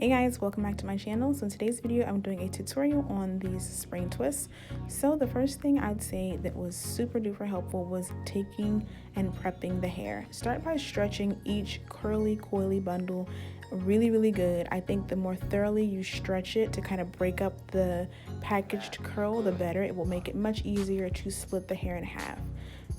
Hey guys, welcome back to my channel. So in today's video, I'm doing a tutorial on these spring twists. So the first thing I'd say that was super duper helpful was taking and prepping the hair. Start by stretching each curly coily bundle really good. I think the more thoroughly you stretch it to kind of break up the packaged curl, the better. It will make it much easier to split the hair in half.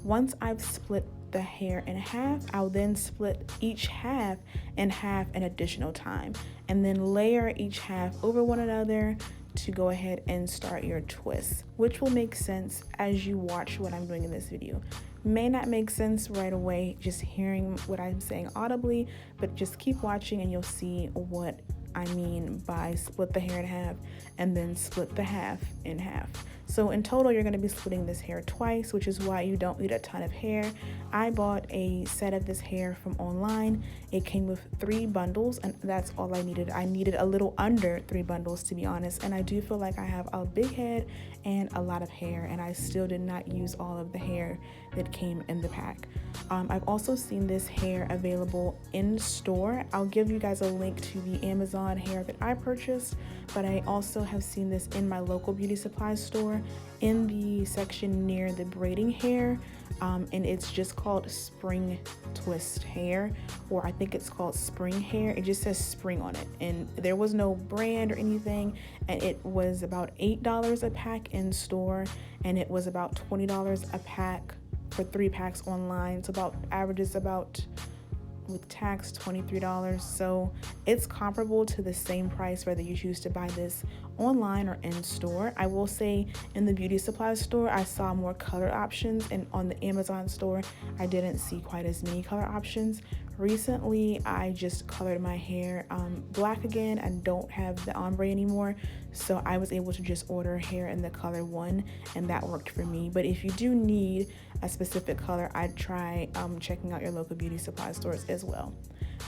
Once I've split the hair in half, I'll then split each half in half an additional time and then layer each half over one another to go ahead and start your twist, which will make sense as you watch what I'm doing in this video. May not make sense right away just hearing what I'm saying audibly, but just keep watching and you'll see what I mean by split the hair in half and then split the half in half. So in total, you're going to be splitting this hair twice, which is why you don't need a ton of hair. I bought a set of this hair from online. It came with 3 bundles, and that's all I needed. I needed a little under 3 bundles, to be honest, and I do feel like I have a big head and a lot of hair, and I still did not use all of the hair that came in the pack. I've also seen this hair available in store. I'll give you guys a link to the Amazon hair that I purchased, but I also have seen this in my local beauty supply store in the section near the braiding hair, and it's just called spring twist hair, or I think it's called spring hair. It just says spring on it, and there was no brand or anything, and it was about $8 a pack in store, and it was about $20 a pack for 3 packs online. So about averages about, with tax, $23. So it's comparable to the same price whether you choose to buy this online or in store. I will say in the beauty supply store I saw more color options, and on the Amazon store I didn't see quite as many color options. Recently I just colored my hair black again. I don't have the ombre anymore, so I was able to just order hair in the color 1, and that worked for me. But if you do need a specific color, I'd try checking out your local beauty supply stores as well.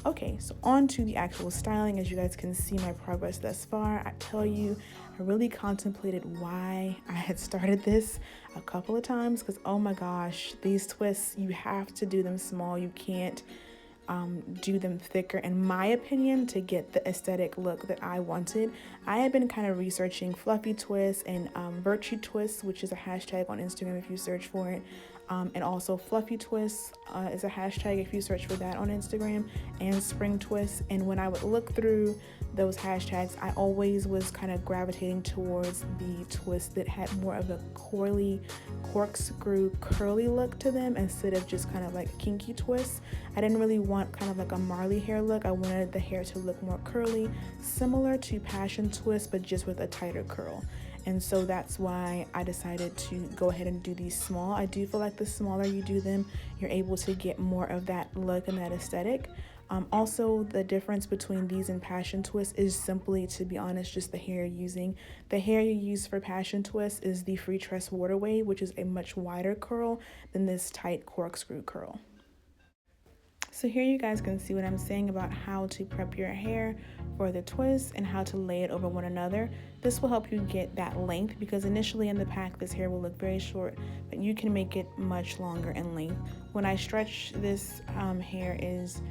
Okay, so on to the actual styling. As you guys can see my progress thus far, I tell you, I really contemplated why I had started this a couple of times, because oh my gosh, these twists, you have to do them small. You can't do them thicker, in my opinion, to get the aesthetic look that I wanted. I had been kind of researching fluffy twists and virtue twists, which is a hashtag on Instagram if you search for it, and also fluffy twists is a hashtag if you search for that on Instagram, and spring twists. And when I would look through those hashtags, I always was kind of gravitating towards the twist that had more of a coily, corkscrew, curly look to them instead of just kind of like kinky twists. I didn't really want kind of like a Marley hair look. I wanted the hair to look more curly, similar to passion twist, but just with a tighter curl. And so that's why I decided to go ahead and do these small. I do feel like the smaller you do them, you're able to get more of that look and that aesthetic. Also, the difference between these and passion twist is simply, to be honest, just the hair you're using. The hair you use for passion twist is the free tress waterway, which is a much wider curl than this tight corkscrew curl. So here you guys can see what I'm saying about how to prep your hair for the twist and how to lay it over one another. This will help you get that length, because initially in the pack this hair will look very short, but you can make it much longer in length. When I stretch this hair is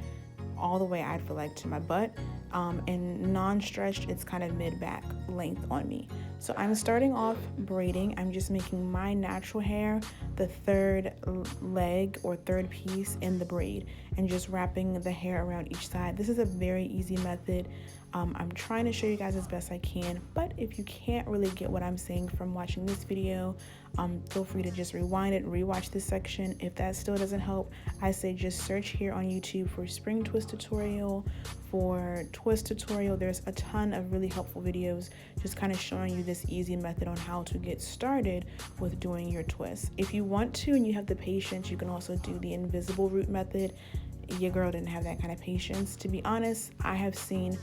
all the way, I feel like, to my butt, and non-stretched it's kind of mid-back length on me. So I'm starting off braiding. I'm just making my natural hair the third leg or third piece in the braid and just wrapping the hair around each side. This is a very easy method. I'm trying to show you guys as best I can, but if you can't really get what I'm saying from watching this video, feel free to just rewind it and rewatch this section. If that still doesn't help, I say just search here on YouTube for spring twist tutorial, for twist tutorial. There's a ton of really helpful videos just kind of showing you this easy method on how to get started with doing your twists. If you want to and you have the patience, you can also do the invisible root method. Your girl didn't have that kind of patience, to be honest. I have seen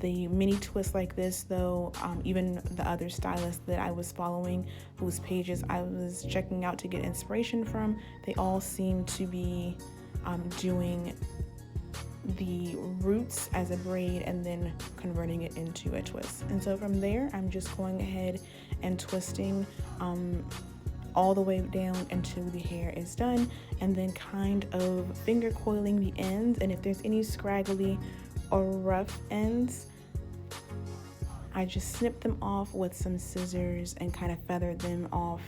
the mini twists like this though, even the other stylists that I was following, whose pages I was checking out to get inspiration from, they all seem to be doing the roots as a braid and then converting it into a twist. And so from there, I'm just going ahead and twisting all the way down until the hair is done, and then kind of finger coiling the ends. And if there's any scraggly or rough ends, I just snipped them off with some scissors and kind of feathered them off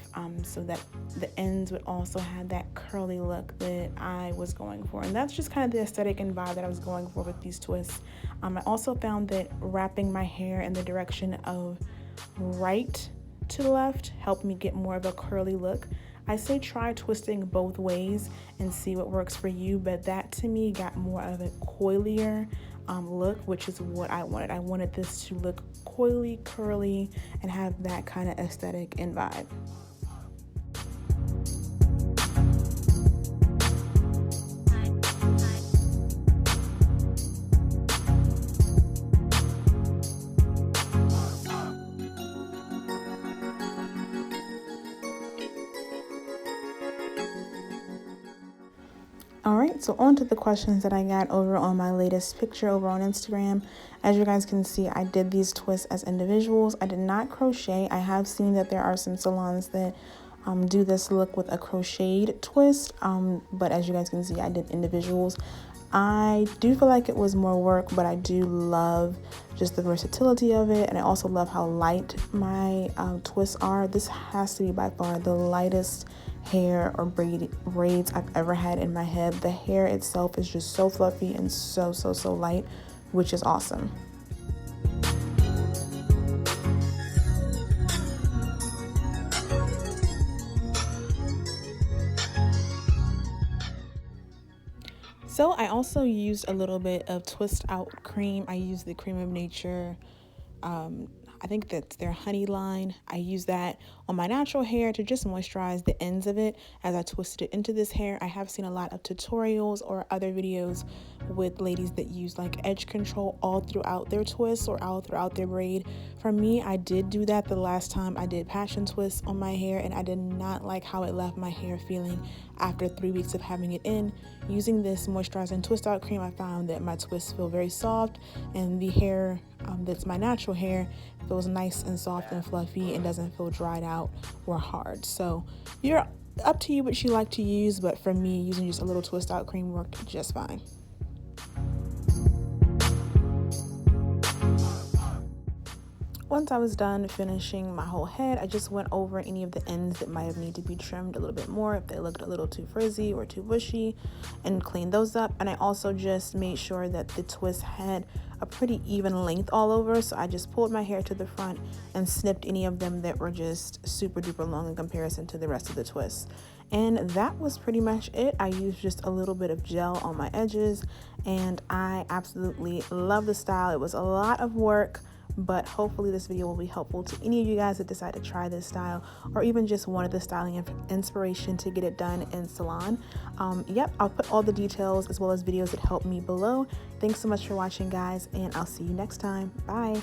so that the ends would also have that curly look that I was going for. And that's just kind of the aesthetic and vibe that I was going for with these twists. I also found that wrapping my hair in the direction of right to left helped me get more of a curly look. I say try twisting both ways and see what works for you, but that to me got more of a coilier look, which is what I wanted. I wanted this to look coily, curly, and have that kind of aesthetic and vibe. Alright, so on to the questions that I got over on my latest picture over on Instagram. As you guys can see, I did these twists as individuals. I did not crochet. I have seen that there are some salons that do this look with a crocheted twist, but as you guys can see, I did individuals. I do feel like it was more work, but I do love just the versatility of it, and I also love how light my twists are. This has to be by far the lightest hair or braids I've ever had in my head. The hair itself is just so fluffy and so light, which is awesome. So I also used a little bit of twist out cream. I used the Cream of Nature, I think that's their honey line. I use that on my natural hair to just moisturize the ends of it as I twisted it into this hair. I have seen a lot of tutorials or other videos with ladies that use like edge control all throughout their twists or all throughout their braid. For me, I did do that the last time I did passion twists on my hair, and I did not like how it left my hair feeling after 3 weeks of having it in. Using this moisturizing twist out cream, I found that my twists feel very soft, and the hair that's my natural hair feels nice and soft and fluffy and doesn't feel dried out or hard. So you're up to you what you like to use, but for me, using just a little twist out cream worked just fine. Once I was done finishing my whole head, I just went over any of the ends that might have needed to be trimmed a little bit more if they looked a little too frizzy or too bushy, and cleaned those up. And I also just made sure that the twist had a pretty even length all over, so I just pulled my hair to the front and snipped any of them that were just super duper long in comparison to the rest of the twists. And that was pretty much it. I used just a little bit of gel on my edges, and I absolutely love the style. It was a lot of work, but hopefully this video will be helpful to any of you guys that decide to try this style, or even just wanted the styling inspiration to get it done in salon. Yep, I'll put all the details as well as videos that help me below. Thanks so much for watching, guys, and I'll see you next time. Bye.